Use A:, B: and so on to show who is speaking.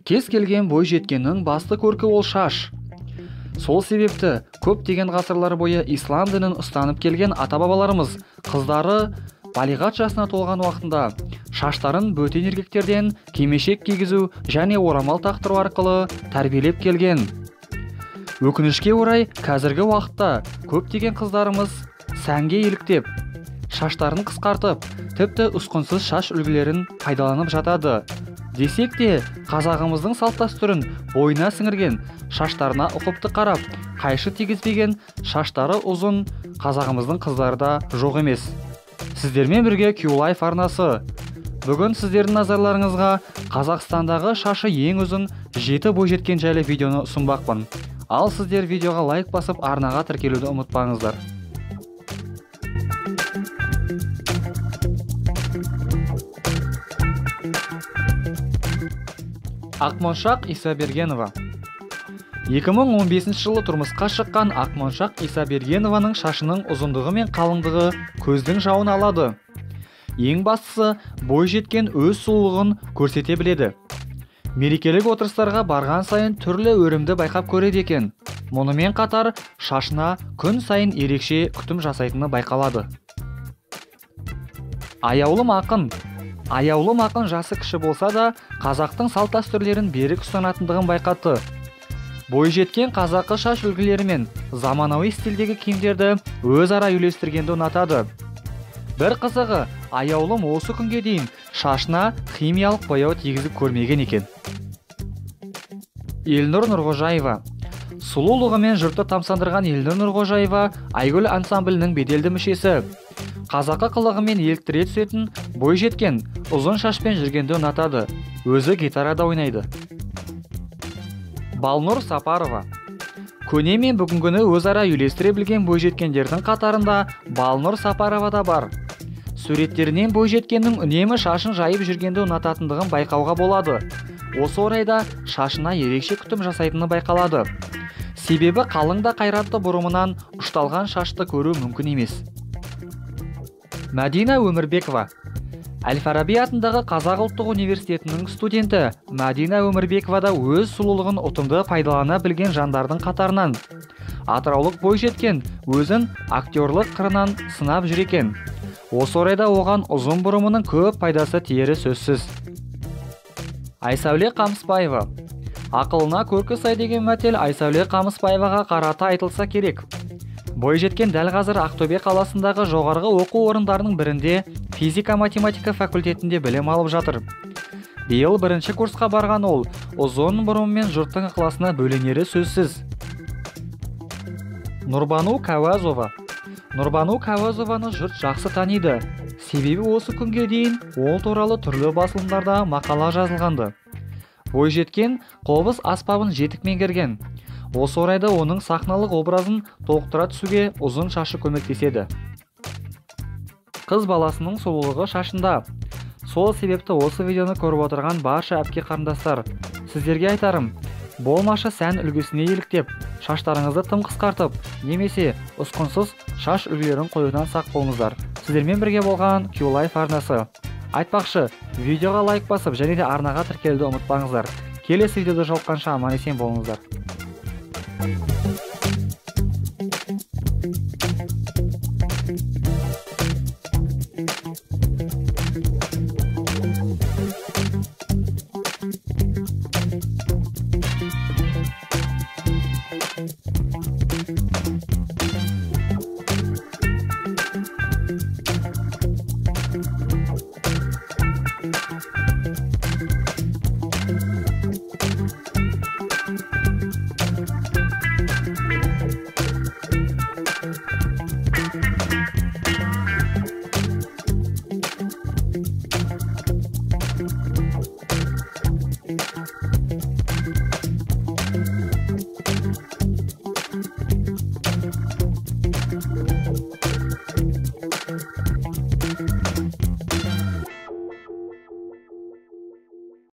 A: Кез келген бойжеткеннің басты көркі ол шаш. Сол себепті көптеген ғасырлар бойы ислам дінін ұстанып келген ата-бабаларымыз қыздары балиғат жасына толған уақытында шаштарын бөтен еркектерден кимешек кигізу және орамал тақтыру арқылы тәрбиелеп келген. Өкінішке орай, қазіргі уақытта көптеген қыздарымыз сәнге еліктеп, шаштарын қысқартып, тіпті ұсқынсыз шаш үлгілерін пайдаланып жатады. Десек те, қазағымыздың салт-дәстүрін бойына сіңірген, шаштарына ұқыпты қарап, қайшы тигізбеген, шаштары ұзын қазағымыздың қыздары да жоқ емес. Сіздермен бірге Q-Life арнасы. Бүгін сіздердің назарларыңызға Қазақстандағы шашы ең ұзын 7 бойжеткен жайлы видеоны ұсынбақпын. Ал сіздер видеоға лайк басып, арнаға тіркелуді ұмытпаңыздар. Ақмоншақ Исабергенова. 2015 жылы тұрмысқа шыққан Ақмоншақ Исабергенованың шашының ұзындығы мен қалыңдығы көздің жауын алады. Ең бастысы, бойжеткен өз сұлулығын көрсете біледі. Мерекелік отырыстарға барған сайын түрлі өрімді байқап көреді екен. Мұнымен қатар шашына күн сайын ерекше күтім жасайтыны байқалады. Аяулым ақын. Аяулым ақын жасы кіші болса да, қазақтың салт-дәстүрлерін берік ұстанатындығын байқатты. Бойжеткен қазақы шаш үлгілері мен заманауи стильдегі киімдерді өзара үйлестіргенді ұнатады. Бір қызығы, аяулым осы күнге дейін шашына химиялық бояу тигізіп көрмеген екен. Елнұр Нұрғожаева. Сұлулығымен жұртты тамсандырған Елнұр Нұрғожаева Айгүл ансамблінің беделді мүшесі. Қазақы қылығымен еліктіре түсетін бойжеткен ұзын шашпен жүргенді ұнатады. Өзі гитарада ойнайды. Балнұр Сапарова. Көне мен бүгінгіні өзара үйлестіре білген бойжеткендердің қатарында Балнұр Сапарова да бар. Суреттерінен бойжеткеннің үнемі шашын жайып жүргенді ұнататындығын байқауға болады. Осы орайда шашына ерекше күтім жасайтыны байқалады. Себебі қалың да қайратты бұрымынан ұшталған шашты көру мүмкін емес. Мәдина Өмірбекова. Әл-Фараби атындағы Қазақ ұлттық университетінің студенті Мәдина Өмірбекова да өз сұлулығын ұтымды пайдалана білген жандардың қатарынан. Атыраулық бойжеткен өзін актерлік қырынан сынап жүр екен. Осы орайда оған ұзын бұрымының көп пайдасы тиері сөзсіз. Айсәуле Қамысбаева. Ақылына көркі сай деген мәтел Айсәуле Қамысбаеваға қарата айтылса керек. Бойжеткен дәл қазір Ақтөбе қаласындағы жоғарғы оқу орындарының бірінде физика-математика факультетінде білім алып жатыр. Биыл бірінші курсқа барған ол, ұзын бұрымымен жұрттың ықыласына бөленері сөзсіз. Нұрбану Кәуазова. Нұрбану Кәуазованы жұрт жақсы таниды. Себебі осы күнге дейін ол туралы түрлі басылымдарда мақала жазылғанды. Бойжеткен қобыз аспабын жетік меңгерген. Осы орайда оның сахналық образын толықтыра түсуге ұзын шашы көмектеседі. Қыз баласының сұлулығы шашында. Сол себепті осы видеоны көріп отырған барша әпке қарындастар, сіздерге айтарым, болмашы сән үлгісіне еліктеп, шаштарыңызды тым қысқартып, немесе ұсқынсыз шаш үлгілерін қоюдан сақ болыңыздар. Сіздермен бірге болған Q-Life арнасы. Айтпақшы, видеоға лайк басып, және де арнаға тіркелуді ұмытпаңыздар. Келесі видеода жолыққанша аман есен болыңыздар.